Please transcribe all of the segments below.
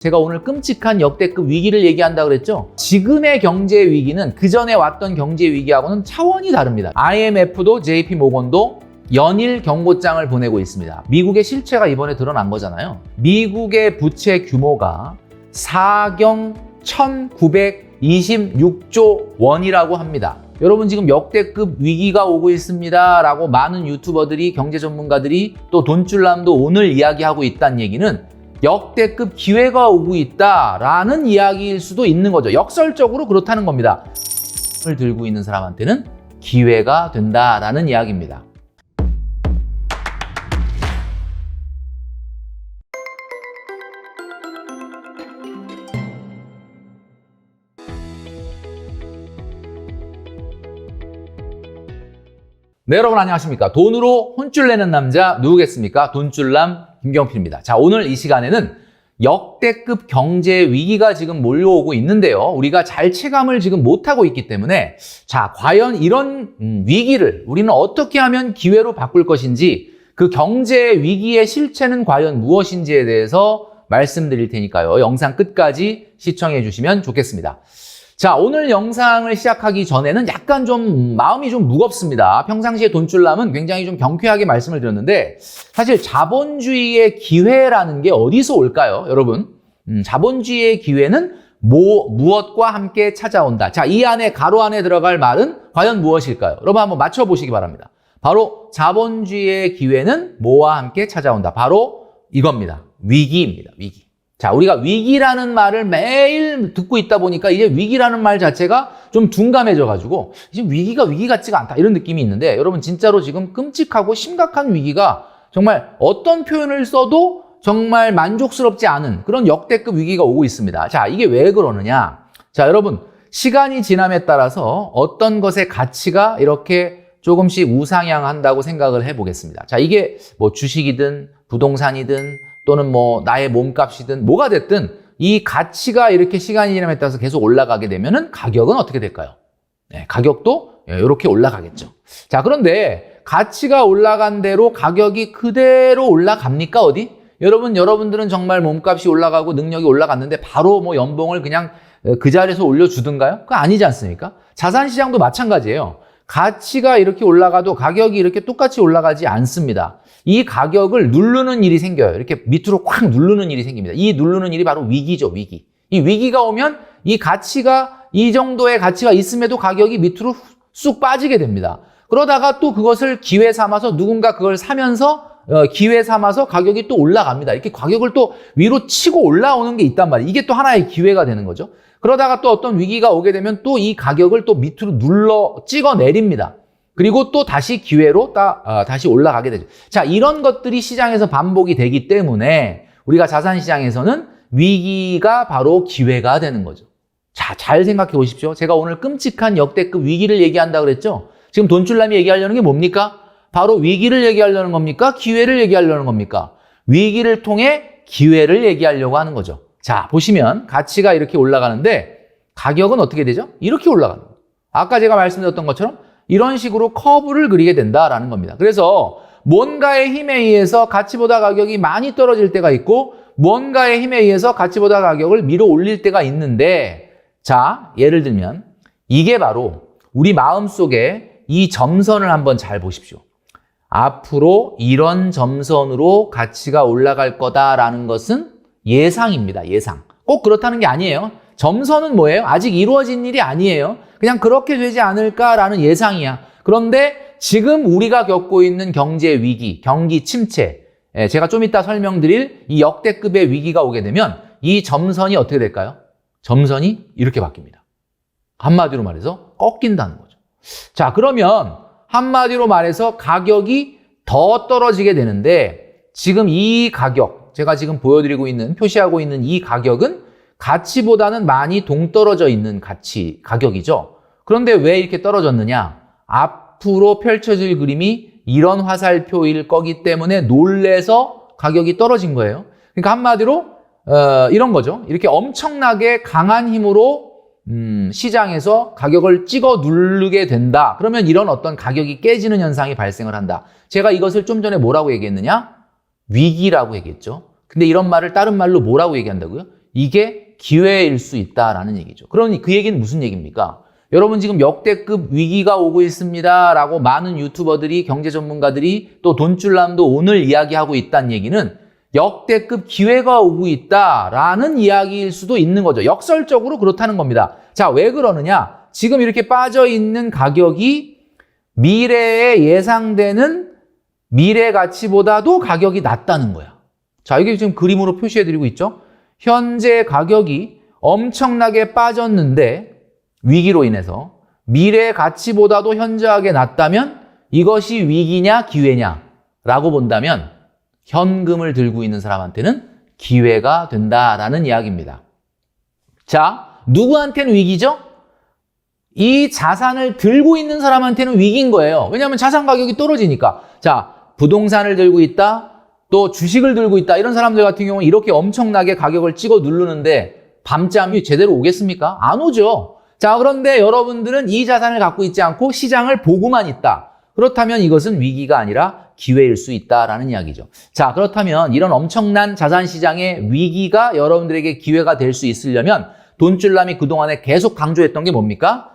제가 오늘 끔찍한 역대급 위기를 얘기한다 그랬죠? 지금의 경제 위기는 그전에 왔던 경제 위기하고는 차원이 다릅니다. IMF도 JP모건도 연일 경고장을 보내고 있습니다. 미국의 실체가 이번에 드러난 거잖아요. 미국의 부채 규모가 4경 1926조 원이라고 합니다. 여러분 지금 역대급 위기가 오고 있습니다 라고 많은 유튜버들이, 경제 전문가들이, 또 돈줄남도 오늘 이야기하고 있다는 얘기는 역대급 기회가 오고 있다라는 이야기일 수도 있는 거죠. 역설적으로 그렇다는 겁니다. 을 들고 있는 사람한테는 기회가 된다라는 이야기입니다. 네, 여러분 안녕하십니까? 돈으로 혼쭐 내는 남자 누구겠습니까? 돈줄남 김경필입니다. 자, 오늘 이 시간에는 역대급 경제 위기가 지금 몰려오고 있는데요. 우리가 잘 체감을 지금 못하고 있기 때문에 자, 과연 이런 위기를 우리는 어떻게 하면 기회로 바꿀 것인지, 그 경제 위기의 실체는 과연 무엇인지에 대해서 말씀드릴 테니까요. 영상 끝까지 시청해 주시면 좋겠습니다. 자, 오늘 영상을 시작하기 전에는 약간 좀 마음이 좀 무겁습니다. 평상시에 돈줄남은 굉장히 좀 경쾌하게 말씀을 드렸는데 사실 자본주의의 기회라는 게 어디서 올까요, 여러분? 자본주의의 기회는 무엇과 함께 찾아온다. 자, 이 안에 가로 안에 들어갈 말은 과연 무엇일까요? 여러분 한번 맞춰보시기 바랍니다. 바로 자본주의의 기회는 뭐와 함께 찾아온다. 바로 이겁니다. 위기입니다. 위기. 자, 우리가 위기라는 말을 매일 듣고 있다 보니까 이제 위기라는 말 자체가 좀 둔감해져가지고 지금 위기가 위기 같지가 않다 이런 느낌이 있는데, 여러분 진짜로 지금 끔찍하고 심각한 위기가, 정말 어떤 표현을 써도 정말 만족스럽지 않은 그런 역대급 위기가 오고 있습니다. 자, 이게 왜 그러느냐? 자, 여러분 시간이 지남에 따라서 어떤 것의 가치가 이렇게 조금씩 우상향한다고 생각을 해보겠습니다. 자, 이게 뭐 주식이든 부동산이든 또는 뭐 나의 몸값이든 뭐가 됐든 이 가치가 이렇게 시간이 지남에 따라서 계속 올라가게 되면은 가격은 어떻게 될까요? 네, 가격도 이렇게 올라가겠죠. 자, 그런데 가치가 올라간 대로 가격이 그대로 올라갑니까, 어디? 여러분들은 정말 몸값이 올라가고 능력이 올라갔는데 바로 뭐 연봉을 그냥 그 자리에서 올려주든가요? 그거 아니지 않습니까? 자산시장도 마찬가지예요. 가치가 이렇게 올라가도 가격이 이렇게 똑같이 올라가지 않습니다. 이 가격을 누르는 일이 생겨요. 이렇게 밑으로 꽉 누르는 일이 생깁니다. 이 누르는 일이 바로 위기죠, 위기. 이 위기가 오면 이 가치가, 이 정도의 가치가 있음에도 가격이 밑으로 쑥 빠지게 됩니다. 그러다가 또 그것을 기회 삼아서 누군가 그걸 사면서 기회 삼아서 가격이 또 올라갑니다. 이렇게 가격을 또 위로 치고 올라오는 게 있단 말이에요. 이게 또 하나의 기회가 되는 거죠. 그러다가 또 어떤 위기가 오게 되면 또 이 가격을 또 밑으로 찍어 내립니다. 그리고 또 다시 기회로 다시 올라가게 되죠. 자, 이런 것들이 시장에서 반복이 되기 때문에 우리가 자산시장에서는 위기가 바로 기회가 되는 거죠. 자, 잘 생각해 보십시오. 제가 오늘 끔찍한 역대급 위기를 얘기한다 그랬죠? 지금 돈줄남이 얘기하려는 게 뭡니까? 바로 위기를 얘기하려는 겁니까? 기회를 얘기하려는 겁니까? 위기를 통해 기회를 얘기하려고 하는 거죠. 자, 보시면 가치가 이렇게 올라가는데 가격은 어떻게 되죠? 이렇게 올라가는 거예요. 아까 제가 말씀드렸던 것처럼 이런 식으로 커브를 그리게 된다라는 겁니다. 그래서 뭔가의 힘에 의해서 가치보다 가격이 많이 떨어질 때가 있고 뭔가의 힘에 의해서 가치보다 가격을 밀어 올릴 때가 있는데, 자, 예를 들면 이게 바로 우리 마음속에 이 점선을 한번 잘 보십시오. 앞으로 이런 점선으로 가치가 올라갈 거다라는 것은 예상입니다. 예상. 꼭 그렇다는 게 아니에요. 점선은 뭐예요? 아직 이루어진 일이 아니에요. 그냥 그렇게 되지 않을까라는 예상이야. 그런데 지금 우리가 겪고 있는 경제 위기, 경기 침체, 제가 좀 이따 설명드릴 이 역대급의 위기가 오게 되면 이 점선이 어떻게 될까요? 점선이 이렇게 바뀝니다. 한마디로 말해서 꺾인다는 거죠. 자, 그러면 한마디로 말해서 가격이 더 떨어지게 되는데, 지금 이 가격, 제가 지금 보여드리고 있는, 표시하고 있는 이 가격은 가치보다는 많이 동떨어져 있는 가격이죠. 그런데 왜 이렇게 떨어졌느냐? 앞으로 펼쳐질 그림이 이런 화살표일 거기 때문에 놀래서 가격이 떨어진 거예요. 그러니까 한마디로 이런 거죠. 이렇게 엄청나게 강한 힘으로 시장에서 가격을 찍어 누르게 된다. 그러면 이런 어떤 가격이 깨지는 현상이 발생을 한다. 제가 이것을 좀 전에 뭐라고 얘기했느냐? 위기라고 얘기했죠. 근데 이런 말을 다른 말로 뭐라고 얘기한다고요? 이게 기회일 수 있다라는 얘기죠. 그러니 그 얘기는 무슨 얘기입니까? 여러분 지금 역대급 위기가 오고 있습니다 라고 많은 유튜버들이, 경제 전문가들이, 또 돈줄남도 오늘 이야기하고 있다는 얘기는 역대급 기회가 오고 있다라는 이야기일 수도 있는 거죠. 역설적으로 그렇다는 겁니다. 자, 왜 그러느냐? 지금 이렇게 빠져 있는 가격이 미래에 예상되는 미래 가치보다도 가격이 낮다는 거야. 자, 이게 지금 그림으로 표시해드리고 있죠. 현재 가격이 엄청나게 빠졌는데 위기로 인해서 미래 가치보다도 현저하게 낮다면 이것이 위기냐 기회냐라고 본다면 현금을 들고 있는 사람한테는 기회가 된다라는 이야기입니다. 자, 누구한테는 위기죠? 이 자산을 들고 있는 사람한테는 위기인 거예요. 왜냐하면 자산 가격이 떨어지니까. 자, 부동산을 들고 있다, 또 주식을 들고 있다, 이런 사람들 같은 경우는 이렇게 엄청나게 가격을 찍어 누르는데 밤잠이 제대로 오겠습니까? 안 오죠. 자, 그런데 여러분들은 이 자산을 갖고 있지 않고 시장을 보고만 있다. 그렇다면 이것은 위기가 아니라 기회일 수 있다라는 이야기죠. 자, 그렇다면 이런 엄청난 자산 시장의 위기가 여러분들에게 기회가 될 수 있으려면 돈줄남이 그동안에 계속 강조했던 게 뭡니까?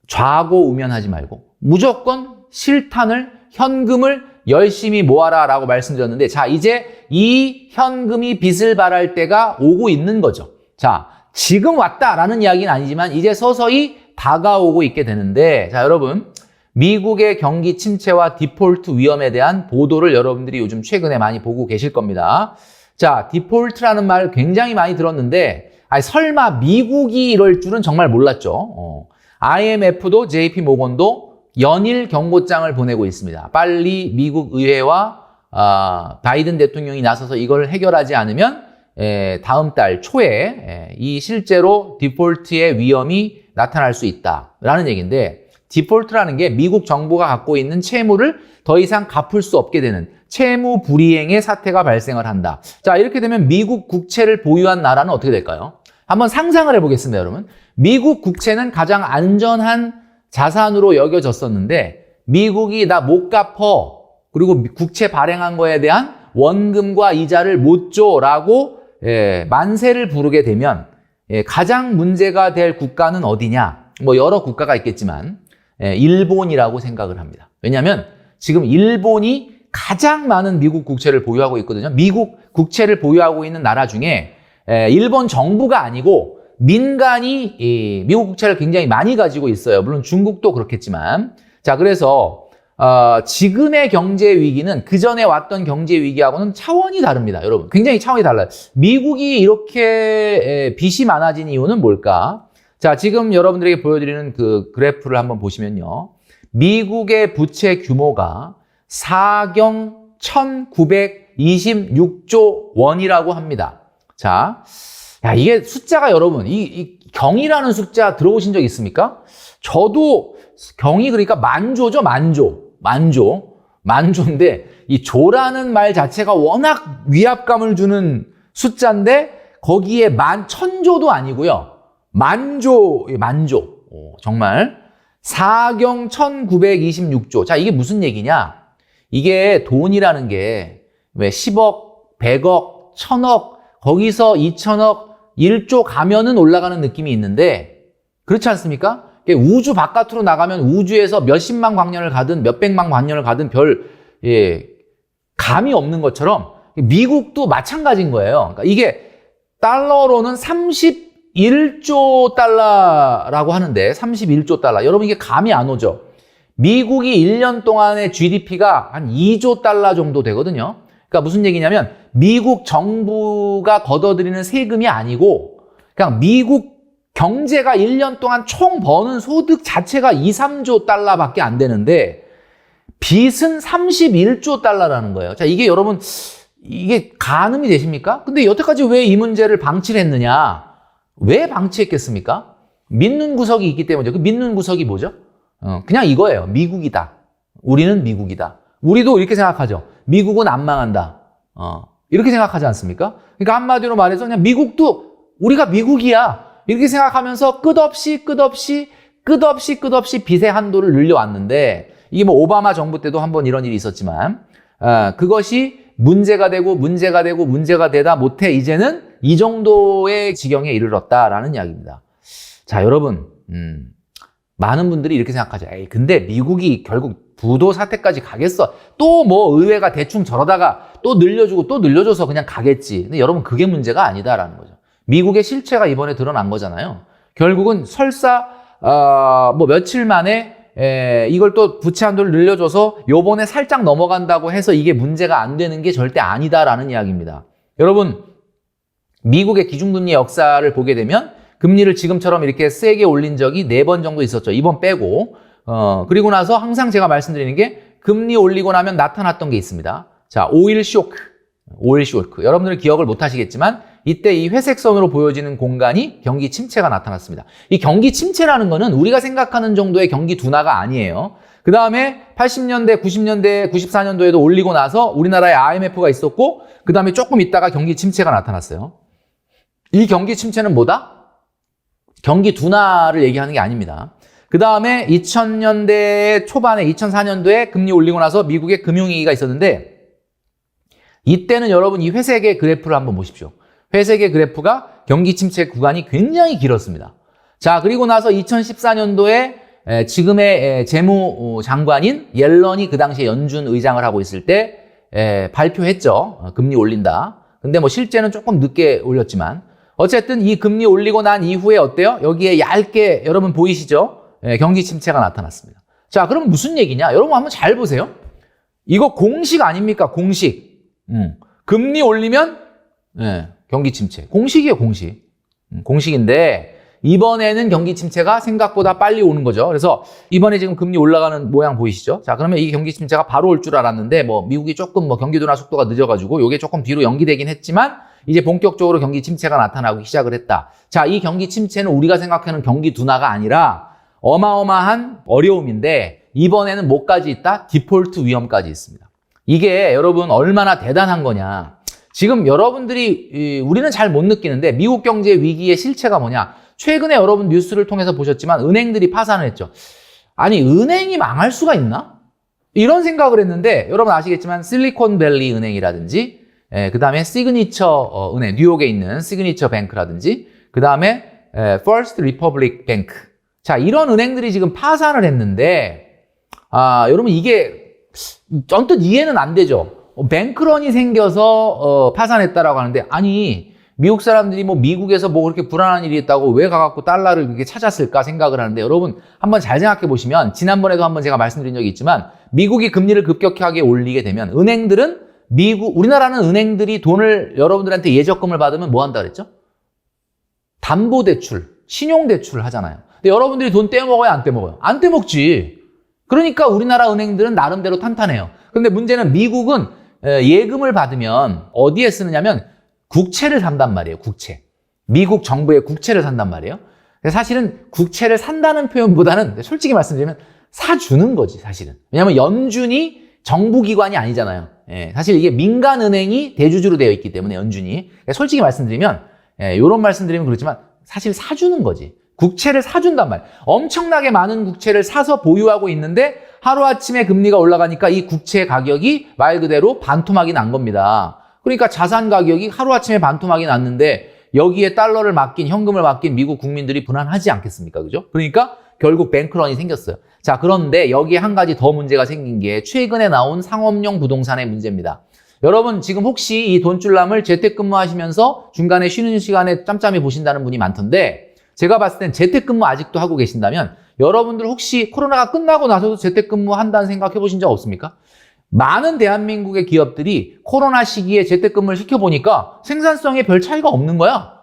좌고우면하지 말고 무조건 실탄을, 현금을 열심히 모아라 라고 말씀드렸는데, 자, 이제 이 현금이 빛을 발할 때가 오고 있는 거죠. 자, 지금 왔다라는 이야기는 아니지만 이제 서서히 다가오고 있게 되는데, 자, 여러분, 미국의 경기 침체와 디폴트 위험에 대한 보도를 여러분들이 요즘 최근에 많이 보고 계실 겁니다. 자, 디폴트라는 말 굉장히 많이 들었는데, 아니, 설마 미국이 이럴 줄은 정말 몰랐죠. IMF도 JP 모건도 연일 경고장을 보내고 있습니다. 빨리 미국 의회와 바이든 대통령이 나서서 이걸 해결하지 않으면 다음 달 초에 이 실제로 디폴트의 위험이 나타날 수 있다라는 얘기인데, 디폴트라는 게 미국 정부가 갖고 있는 채무를 더 이상 갚을 수 없게 되는 채무 불이행의 사태가 발생을 한다. 자, 이렇게 되면 미국 국채를 보유한 나라는 어떻게 될까요? 한번 상상을 해보겠습니다, 여러분. 미국 국채는 가장 안전한 자산으로 여겨졌었는데 미국이 나 못 갚어, 그리고 국채 발행한 거에 대한 원금과 이자를 못 줘라고 만세를 부르게 되면 가장 문제가 될 국가는 어디냐? 뭐 여러 국가가 있겠지만 일본이라고 생각을 합니다. 왜냐하면 지금 일본이 가장 많은 미국 국채를 보유하고 있거든요. 미국 국채를 보유하고 있는 나라 중에 일본 정부가 아니고 민간이 미국 국채를 굉장히 많이 가지고 있어요. 물론 중국도 그렇겠지만. 자, 그래서 지금의 경제 위기는 그전에 왔던 경제 위기하고는 차원이 다릅니다. 여러분, 굉장히 차원이 달라요. 미국이 이렇게 빚이 많아진 이유는 뭘까? 자, 지금 여러분들에게 보여드리는 그 그래프를 한번 보시면요. 미국의 부채 규모가 4경 1926조 원이라고 합니다. 자, 야, 이게 숫자가 여러분, 이 경이라는 숫자 들어보신 적 있습니까? 저도 경이 그러니까 만조죠, 만조인데 이 조라는 말 자체가 워낙 위압감을 주는 숫자인데 거기에 천조도 아니고요. 만조. 정말 4경 1926조. 자, 이게 무슨 얘기냐? 이게 돈이라는 게 왜 10억, 100억, 1000억, 거기서 2000억, 1조 가면은 올라가는 느낌이 있는데 그렇지 않습니까? 우주 바깥으로 나가면 우주에서 몇십만 광년을 가든 몇백만 광년을 가든 감이 없는 것처럼 미국도 마찬가지인 거예요. 그러니까 이게 달러로는 31조 달러라고 하는데 31조 달러. 여러분 이게 감이 안 오죠? 미국이 1년 동안의 GDP가 한 2조 달러 정도 되거든요. 그러니까 무슨 얘기냐면 미국 정부가 걷어들이는 세금이 아니고 그냥 미국 경제가 1년 동안 총 버는 소득 자체가 2, 3조 달러밖에 안 되는데 빚은 31조 달러라는 거예요. 자, 이게 여러분 이게 가늠이 되십니까? 근데 여태까지 왜 이 문제를 방치를 했느냐? 왜 방치했겠습니까? 믿는 구석이 있기 때문이죠. 그 믿는 구석이 뭐죠? 그냥 이거예요. 미국이다. 우리는 미국이다. 우리도 이렇게 생각하죠. 미국은 안 망한다. 이렇게 생각하지 않습니까? 그러니까 한마디로 말해서 그냥 미국도 우리가 미국이야. 이렇게 생각하면서 끝없이 빚의 한도를 늘려왔는데 이게 뭐 오바마 정부 때도 한번 이런 일이 있었지만 그것이 문제가 되다 못해 이제는 이 정도의 지경에 이르렀다라는 이야기입니다. 자, 여러분, 많은 분들이 이렇게 생각하죠. 에이, 근데 미국이 결국 부도 사태까지 가겠어. 또 뭐 의회가 대충 저러다가 또 늘려주고 또 늘려줘서 그냥 가겠지. 근데 여러분, 그게 문제가 아니다라는 거죠. 미국의 실체가 이번에 드러난 거잖아요. 결국은 설사 뭐 며칠 만에 이걸 또 부채 한도를 늘려줘서 요번에 살짝 넘어간다고 해서 이게 문제가 안 되는 게 절대 아니다라는 이야기입니다. 여러분, 미국의 기준금리 역사를 보게 되면 금리를 지금처럼 이렇게 세게 올린 적이 4번 정도 있었죠. 이번 빼고. 그리고 나서 항상 제가 말씀드리는 게 금리 올리고 나면 나타났던 게 있습니다. 자, 오일 쇼크. 여러분들은 기억을 못 하시겠지만 이때 이 회색 선으로 보여지는 공간이 경기 침체가 나타났습니다. 이 경기 침체라는 거는 우리가 생각하는 정도의 경기 둔화가 아니에요. 그 다음에 80년대, 90년대, 94년도에도 올리고 나서 우리나라에 IMF가 있었고 그 다음에 조금 있다가 경기 침체가 나타났어요. 이 경기 침체는 뭐다? 경기 둔화를 얘기하는 게 아닙니다. 그 다음에 2000년대 초반에 2004년도에 금리 올리고 나서 미국의 금융위기가 있었는데 이때는 여러분 이 회색의 그래프를 한번 보십시오. 회색의 그래프가 경기 침체 구간이 굉장히 길었습니다. 자, 그리고 나서 2014년도에 지금의 재무장관인 옐런이 그 당시에 연준 의장을 하고 있을 때 발표했죠. 금리 올린다. 근데 뭐 실제는 조금 늦게 올렸지만 어쨌든 이 금리 올리고 난 이후에 어때요? 여기에 얇게 여러분 보이시죠? 경기 침체가 나타났습니다. 자, 그럼 무슨 얘기냐? 여러분 한번 잘 보세요. 이거 공식 아닙니까? 공식. 금리 올리면 경기 침체. 공식이에요, 공식. 공식인데 이번에는 경기 침체가 생각보다 빨리 오는 거죠. 그래서 이번에 지금 금리 올라가는 모양 보이시죠? 자, 그러면 이 경기 침체가 바로 올 줄 알았는데 뭐 미국이 조금 뭐 경기 둔화 속도가 늦어가지고 이게 조금 뒤로 연기되긴 했지만 이제 본격적으로 경기 침체가 나타나기 시작을 했다. 자, 이 경기 침체는 우리가 생각하는 경기 둔화가 아니라 어마어마한 어려움인데 이번에는 뭐까지 있다? 디폴트 위험까지 있습니다. 이게 여러분 얼마나 대단한 거냐. 지금 여러분들이 우리는 잘 못 느끼는데 미국 경제 위기의 실체가 뭐냐. 최근에 여러분 뉴스를 통해서 보셨지만 은행들이 파산을 했죠. 아니 은행이 망할 수가 있나? 이런 생각을 했는데 여러분 아시겠지만 실리콘밸리 은행이라든지 그 다음에 시그니처 은행, 뉴욕에 있는 시그니처 뱅크라든지 그 다음에 퍼스트 리퍼블릭 뱅크. 자, 이런 은행들이 지금 파산을 했는데 여러분 이게 언뜻 이해는 안 되죠. 뱅크런이 생겨서 파산했다라고 하는데 아니 미국 사람들이 뭐 미국에서 뭐 그렇게 불안한 일이 있다고 왜 가갖고 달러를 그렇게 찾았을까 생각을 하는데 여러분 한번 잘 생각해 보시면 지난번에도 한번 제가 말씀드린 적이 있지만 미국이 금리를 급격하게 올리게 되면 은행들은 우리나라는 은행들이 돈을 여러분들한테 예적금을 받으면 뭐 한다 그랬죠? 담보대출, 신용대출 하잖아요. 근데 여러분들이 돈 떼먹어요, 안 떼먹어요? 안 떼먹지. 그러니까 우리나라 은행들은 나름대로 탄탄해요. 근데 문제는 미국은 예금을 받으면 어디에 쓰느냐면 국채를 산단 말이에요, 국채. 미국 정부의 국채를 산단 말이에요. 사실은 국채를 산다는 표현보다는 솔직히 말씀드리면 사주는 거지, 사실은. 왜냐하면 연준이 정부기관이 아니잖아요. 사실 이게 민간은행이 대주주로 되어 있기 때문에 연준이. 솔직히 말씀드리면, 이런 말씀드리면 그렇지만 사실 사주는 거지. 국채를 사준단 말이에요. 엄청나게 많은 국채를 사서 보유하고 있는데 하루아침에 금리가 올라가니까 이 국채 가격이 말 그대로 반토막이 난 겁니다. 그러니까 자산 가격이 하루아침에 반토막이 났는데 여기에 달러를 맡긴, 현금을 맡긴 미국 국민들이 불안하지 않겠습니까? 그죠? 그러니까 결국 뱅크런이 생겼어요. 자, 그런데 여기에 한 가지 더 문제가 생긴 게 최근에 나온 상업용 부동산의 문제입니다. 여러분 지금 혹시 이 돈줄남을 재택근무 하시면서 중간에 쉬는 시간에 짬짬이 보신다는 분이 많던데 제가 봤을 땐 재택근무 아직도 하고 계신다면 여러분들 혹시 코로나가 끝나고 나서도 재택근무 한다는 생각해 보신 적 없습니까? 많은 대한민국의 기업들이 코로나 시기에 재택근무를 시켜보니까 생산성에 별 차이가 없는 거야.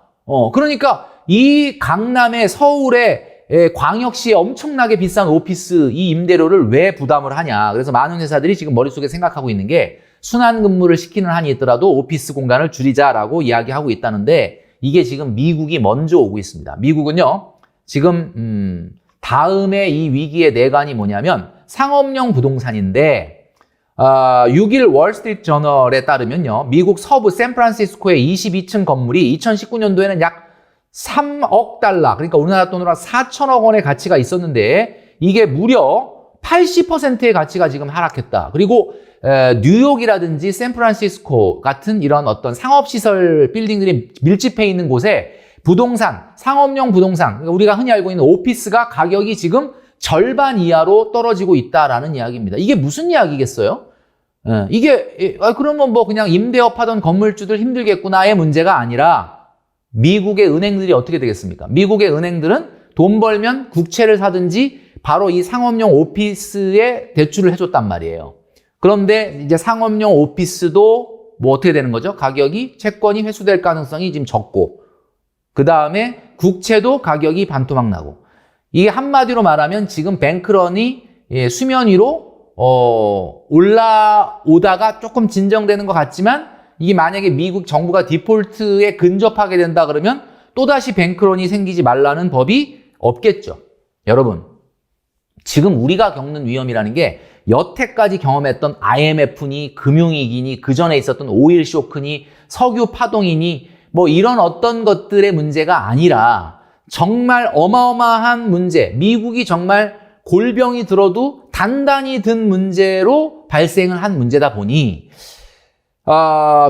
그러니까 이 강남의 서울의 광역시에 엄청나게 비싼 오피스 이 임대료를 왜 부담을 하냐. 그래서 많은 회사들이 지금 머릿속에 생각하고 있는 게 순환근무를 시키는 한이 있더라도 오피스 공간을 줄이자라고 이야기하고 있다는데 이게 지금 미국이 먼저 오고 있습니다. 미국은요, 지금 다음에 이 위기의 내관이 뭐냐면 상업용 부동산인데 6일 월스트리트 저널에 따르면요, 미국 서부 샌프란시스코의 22층 건물이 2019년도에는 약 3억 달러, 그러니까 우리나라 돈으로 4천억 원의 가치가 있었는데 이게 무려 80%의 가치가 지금 하락했다. 그리고 뉴욕이라든지 샌프란시스코 같은 이런 어떤 상업시설 빌딩들이 밀집해 있는 곳에 부동산, 상업용 부동산, 그러니까 우리가 흔히 알고 있는 오피스가 가격이 지금 절반 이하로 떨어지고 있다라는 이야기입니다. 이게 무슨 이야기겠어요? 이게 그러면 뭐 그냥 임대업 하던 건물주들 힘들겠구나의 문제가 아니라 미국의 은행들이 어떻게 되겠습니까? 미국의 은행들은 돈 벌면 국채를 사든지 바로 이 상업용 오피스에 대출을 해줬단 말이에요. 그런데 이제 상업용 오피스도 뭐 어떻게 되는 거죠? 가격이 채권이 회수될 가능성이 지금 적고 그 다음에 국채도 가격이 반토막 나고 이게 한마디로 말하면 지금 뱅크런이 수면 위로 올라오다가 조금 진정되는 것 같지만 이게 만약에 미국 정부가 디폴트에 근접하게 된다 그러면 또다시 뱅크런이 생기지 말라는 법이 없겠죠. 여러분, 지금 우리가 겪는 위험이라는 게 여태까지 경험했던 IMF니 금융위기니 그 전에 있었던 오일 쇼크니 석유 파동이니 뭐 이런 어떤 것들의 문제가 아니라 정말 어마어마한 문제, 미국이 정말 골병이 들어도 단단히 든 문제로 발생을 한 문제다 보니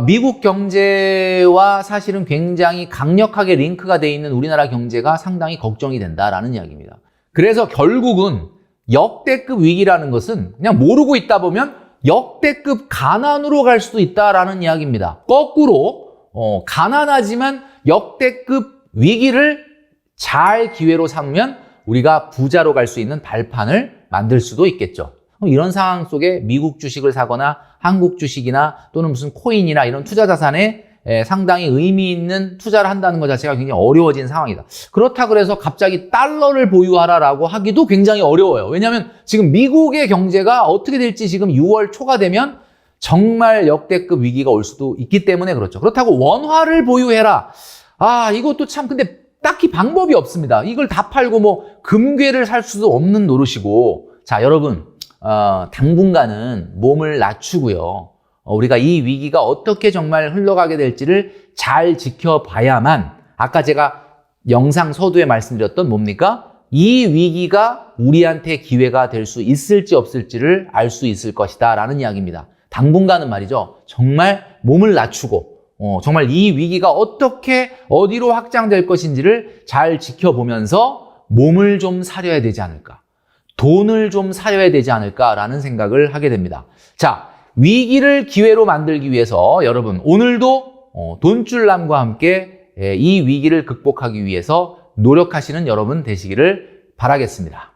미국 경제와 사실은 굉장히 강력하게 링크가 돼 있는 우리나라 경제가 상당히 걱정이 된다라는 이야기입니다. 그래서 결국은 역대급 위기라는 것은 그냥 모르고 있다 보면 역대급 가난으로 갈 수도 있다라는 이야기입니다. 거꾸로 가난하지만 역대급 위기를 잘 기회로 삼으면 우리가 부자로 갈 수 있는 발판을 만들 수도 있겠죠. 이런 상황 속에 미국 주식을 사거나 한국 주식이나 또는 무슨 코인이나 이런 투자 자산에 상당히 의미 있는 투자를 한다는 것 자체가 굉장히 어려워진 상황이다. 그렇다 그래서 갑자기 달러를 보유하라라고 하기도 굉장히 어려워요. 왜냐하면 지금 미국의 경제가 어떻게 될지 지금 6월 초가 되면 정말 역대급 위기가 올 수도 있기 때문에 그렇죠. 그렇다고 원화를 보유해라. 이것도 참 근데 딱히 방법이 없습니다. 이걸 다 팔고 뭐 금괴를 살 수도 없는 노릇이고. 자, 여러분, 당분간은 몸을 낮추고요. 우리가 이 위기가 어떻게 정말 흘러가게 될지를 잘 지켜봐야만 아까 제가 영상 서두에 말씀드렸던 뭡니까? 이 위기가 우리한테 기회가 될 수 있을지 없을지를 알 수 있을 것이다 라는 이야기입니다. 당분간은 말이죠. 정말 몸을 낮추고 정말 이 위기가 어떻게 어디로 확장될 것인지를 잘 지켜보면서 몸을 좀 사려야 되지 않을까. 돈을 좀 사려야 되지 않을까라는 생각을 하게 됩니다. 자, 위기를 기회로 만들기 위해서 여러분 오늘도 돈줄남과 함께 이 위기를 극복하기 위해서 노력하시는 여러분 되시기를 바라겠습니다.